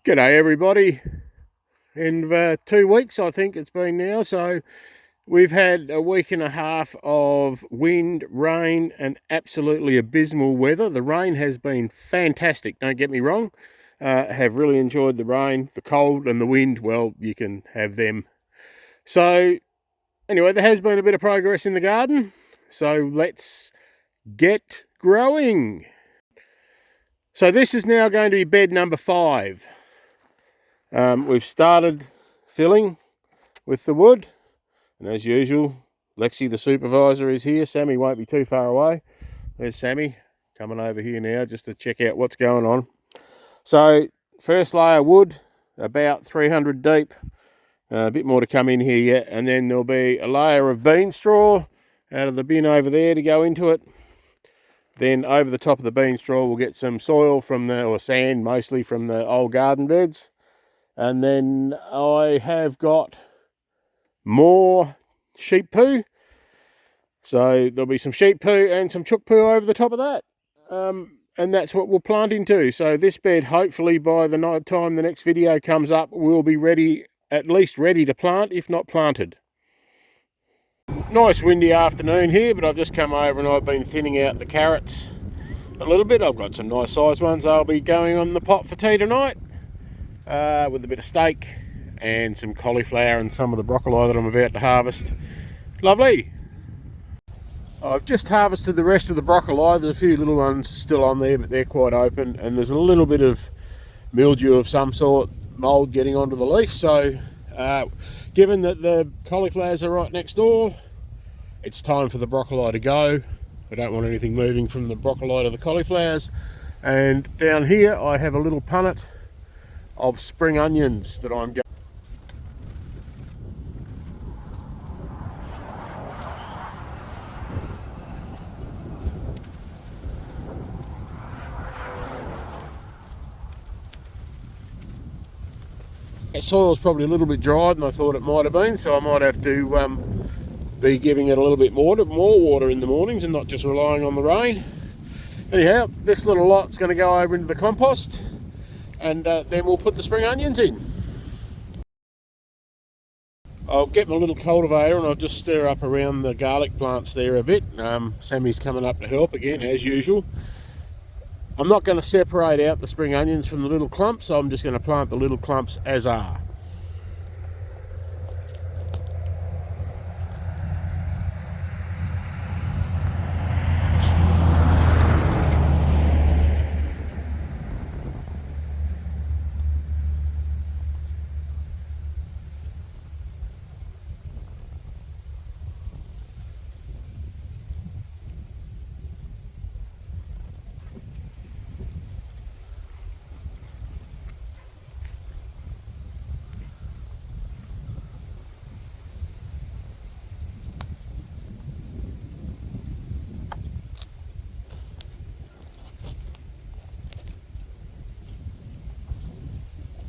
G'day everybody. In 2 weeks I think it's been now, so we've had a week and a half of wind, rain and absolutely abysmal weather. The rain has been fantastic, don't get me wrong. Have really enjoyed the rain. The cold and the wind, well, you can have them. So anyway, there has been a bit of progress in the garden, so let's get growing. So this is now going to be bed number 5. We've started filling with the wood, and as usual, Lexi the supervisor is here. Sammy won't be too far away. There's Sammy coming over here now just to check out what's going on. So first layer wood, about 300 deep, a bit more to come in here yet, and then there'll be a layer of bean straw out of the bin over there to go into it. Then over the top of the bean straw we'll get some soil from the, or sand mostly, from the old garden beds. And then I have got more sheep poo. So there'll be some sheep poo and some chook poo over the top of that. And that's what we'll plant into. So this bed, hopefully by the time the next video comes up, will be ready, at least ready to plant, if not planted. Nice windy afternoon here, but I've just come over and I've been thinning out the carrots a little bit. I've got some nice sized ones I'll be going on the pot for tea tonight. With a bit of steak and some cauliflower and some of the broccoli that I'm about to harvest. Lovely. I've just harvested the rest of the broccoli. There's a few little ones still on there, but they're quite open, and there's a little bit of mildew of some sort, mould getting onto the leaf. So given that the cauliflowers are right next door, it's time for the broccoli to go. I don't want anything moving from the broccoli to the cauliflowers. And down here I have a little punnet of spring onions that I'm going. That soil's probably a little bit drier than I thought it might have been, so I might have to be giving it a little bit more water in the mornings and not just relying on the rain. Anyhow, this little lot's going to go over into the compost, and then we'll put the spring onions in. I'll get my little cultivator and I'll just stir up around the garlic plants there a bit. Sammy's coming up to help again, as usual. I'm not going to separate out the spring onions from the little clumps, so I'm just going to plant the little clumps as are.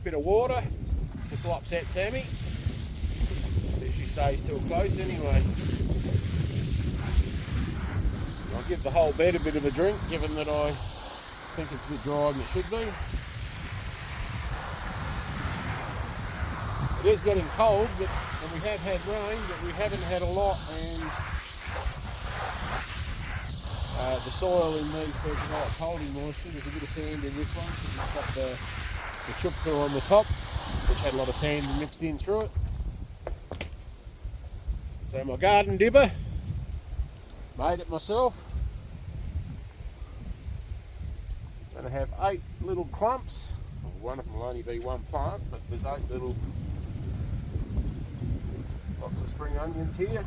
Bit of water, this will upset Sammy if she stays too close anyway. I'll give the whole bed a bit of a drink, given that I think it's a bit drier than it should be. It is getting cold, and we have had rain, but we haven't had a lot, and the soil in these beds are not holding moisture. There's a bit of sand in this one, so it's got the chook poo on the top, which had a lot of sand mixed in through it. So my garden dipper, made it myself. Going to have 8 little clumps. Well, one of them will only be one plant, but there's 8 little, lots of spring onions here.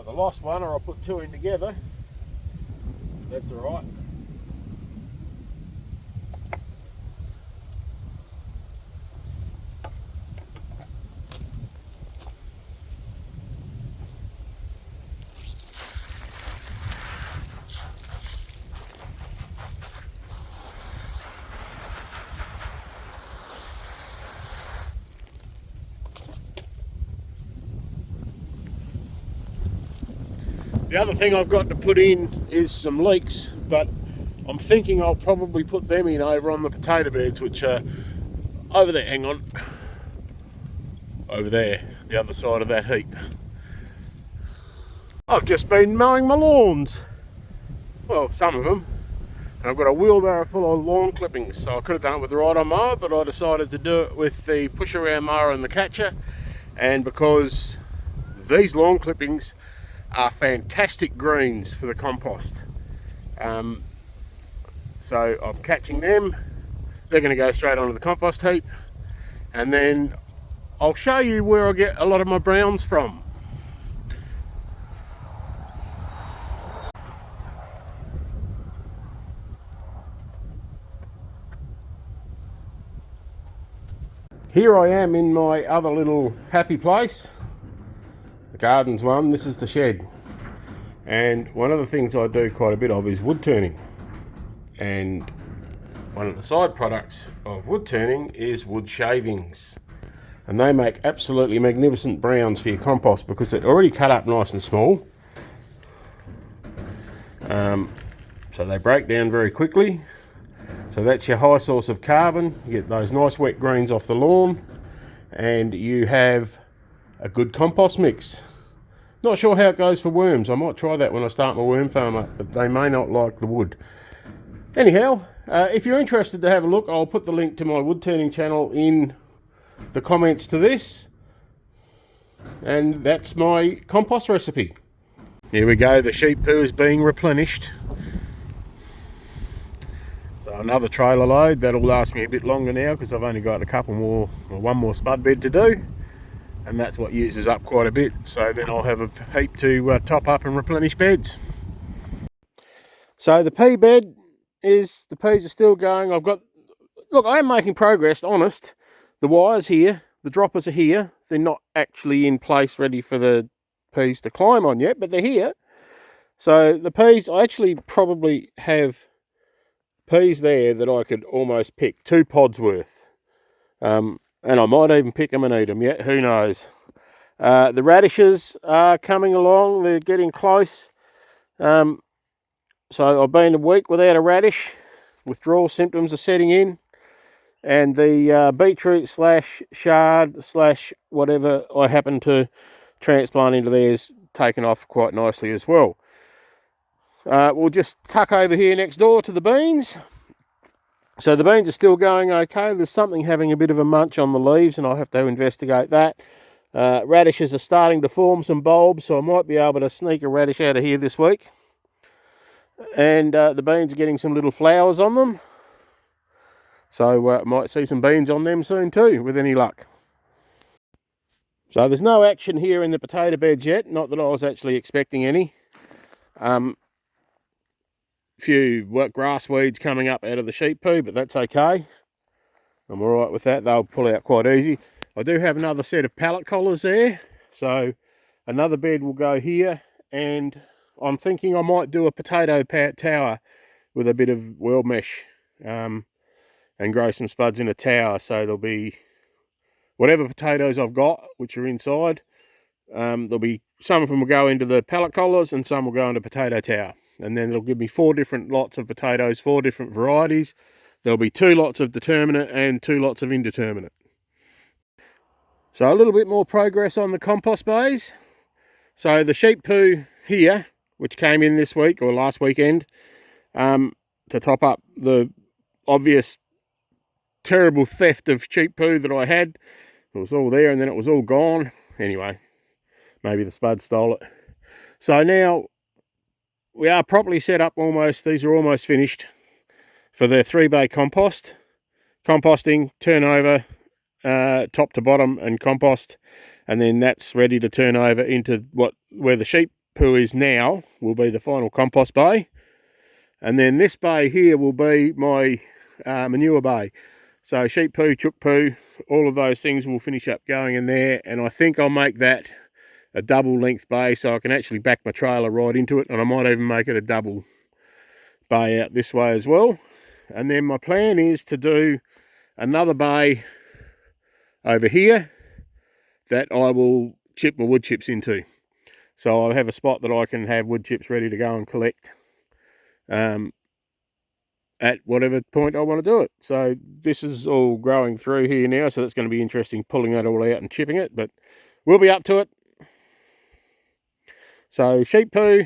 either lost one or I put two in together. That's all right. The other thing I've got to put in is some leeks, but I'm thinking I'll probably put them in over on the potato beds, which are over there, hang on, over there, the other side of that heap. I've just been mowing my lawns, well, some of them, and I've got a wheelbarrow full of lawn clippings, so I could have done it with the ride-on mower, but I decided to do it with the push-around mower and the catcher, and because these lawn clippings are fantastic greens for the compost. So I'm catching them, they're going to go straight onto the compost heap, and then I'll show you where I get a lot of my browns from. Here I am in my other little happy place, the garden's one, this is the shed. And one of the things I do quite a bit of is wood turning. And one of the side products of wood turning is wood shavings. And they make absolutely magnificent browns for your compost because they're already cut up nice and small. So they break down very quickly. So that's your high source of carbon. You get those nice wet greens off the lawn and you have a good compost mix. Not sure how it goes for worms. I might try that when I start my worm farm up, but they may not like the wood. Anyhow, if you're interested to have a look, I'll put the link to my wood turning channel in the comments to this. And that's my compost recipe. Here we go, the sheep poo is being replenished. So another trailer load, that'll last me a bit longer now because I've only got a couple more, or one more spud bed to do. And that's what uses up quite a bit. So then I'll have a heap to top up and replenish beds. So the pea bed is, the peas are still going. I've got, look, I am making progress, honest. The wires here, the droppers are here. They're not actually in place ready for the peas to climb on yet, but they're here. So the peas, I actually probably have peas there that I could almost pick 2 pods worth. And I might even pick them and eat them yet, who knows. The radishes are coming along, they're getting close. So I've been a week without a radish. Withdrawal symptoms are setting in. And the beetroot slash shard slash whatever I happen to transplant into there is taken off quite nicely as well. We'll just tuck over here next door to the beans. So the beans are still going okay. There's something having a bit of a munch on the leaves and I'll have to investigate that. Radishes are starting to form some bulbs, so I might be able to sneak a radish out of here this week. And the beans are getting some little flowers on them. So might see some beans on them soon too, with any luck. So there's no action here in the potato beds yet, not that I was actually expecting any. Few grass weeds coming up out of the sheep poo, but that's okay. I'm all right with that. They'll pull out quite easy. I do have another set of pallet collars there, so another bed will go here, and I'm thinking I might do a potato tower with a bit of weld mesh and grow some spuds in a tower. So there'll be whatever potatoes I've got, which are inside. There'll be some of them will go into the pallet collars and some will go into potato tower. And then it'll give me 4 different lots of potatoes, 4 different varieties. There'll be 2 lots of determinate and 2 lots of indeterminate. So a little bit more progress on the compost bays. So the sheep poo here, which came in this week or last weekend, to top up the obvious terrible theft of sheep poo that I had. It was all there and then it was all gone. Anyway, maybe the spud stole it. So now we are properly set up almost. These are almost finished for the 3-bay compost. Composting, turnover, top to bottom and compost. And then that's ready to turn over into where the sheep poo is now will be the final compost bay. And then this bay here will be my manure bay. So sheep poo, chook poo, all of those things will finish up going in there. And I think I'll make that a double length bay so I can actually back my trailer right into it. And I might even make it a double bay out this way as well. And then my plan is to do another bay over here that I will chip my wood chips into. So I'll have a spot that I can have wood chips ready to go and collect at whatever point I want to do it. So this is all growing through here now, so that's going to be interesting pulling that all out and chipping it, but we'll be up to it. So sheep poo,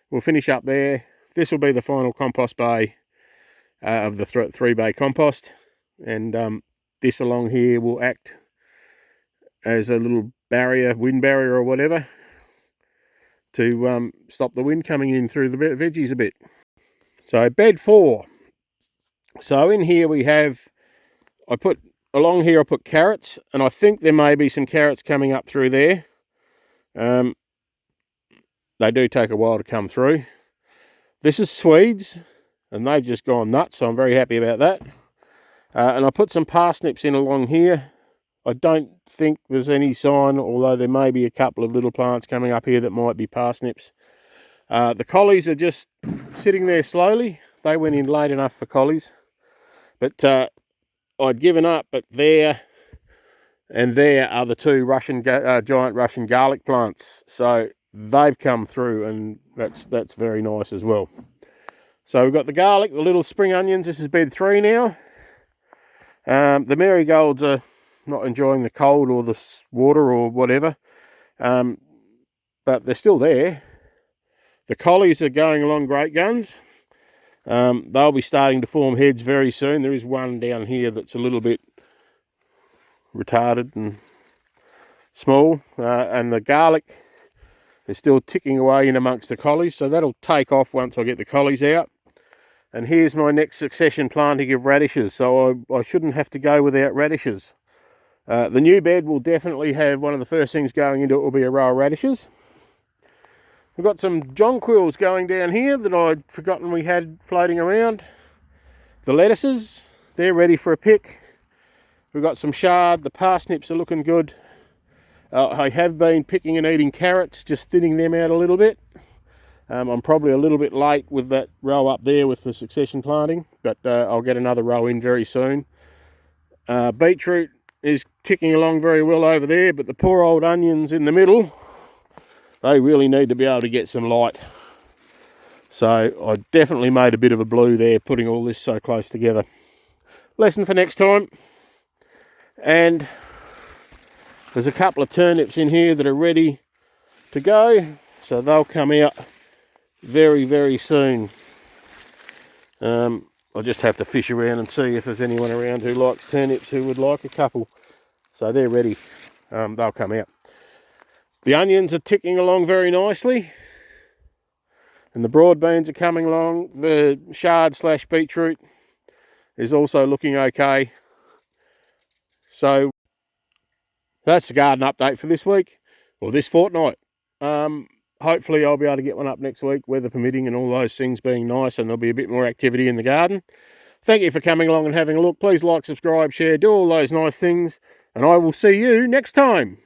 we'll finish up there. This will be the final compost bay of the 3-bay compost, and this along here will act as a little barrier, wind barrier or whatever, to stop the wind coming in through the veggies a bit. So bed 4. So in here we have, I put carrots, and I think there may be some carrots coming up through there. They do take a while to come through. This is Swedes, and they've just gone nuts, so I'm very happy about that. And I put some parsnips in along here. I don't think there's any sign, although there may be a couple of little plants coming up here that might be parsnips. The collies are just sitting there slowly. They went in late enough for collies. But I'd given up, but there and there are the 2 giant Russian garlic plants. So they've come through, and that's very nice as well. So we've got the garlic, the little spring onions. This is bed 3 now. The marigolds are not enjoying the cold or the water or whatever, but they're still there. The collies are going along great guns. They'll be starting to form heads very soon. There is one down here that's a little bit retarded and small, and the garlic is still ticking away in amongst the collies, so that'll take off once I get the collies out. And here's my next succession planting of radishes, so I shouldn't have to go without radishes. The new bed will definitely have, one of the first things going into it will be a row of radishes. We've got some jonquils going down here that I'd forgotten we had floating around. The lettuces, they're ready for a pick. We've got some chard, the parsnips are looking good. I have been picking and eating carrots, just thinning them out a little bit. I'm probably a little bit late with that row up there with the succession planting, but I'll get another row in very soon. Beetroot is ticking along very well over there, but the poor old onions in the middle, they really need to be able to get some light. So I definitely made a bit of a blue there, putting all this so close together. Lesson for next time. And there's a couple of turnips in here that are ready to go, so they'll come out very, very soon. I'll just have to fish around and see if there's anyone around who likes turnips who would like a couple. So they're ready. They'll come out. The onions are ticking along very nicely. And the broad beans are coming along. The chard / beetroot is also looking okay. So that's the garden update for this week, or this fortnight. Hopefully I'll be able to get one up next week, weather permitting and all those things being nice, and there'll be a bit more activity in the garden. Thank you for coming along and having a look. Please like, subscribe, share, do all those nice things, and I will see you next time.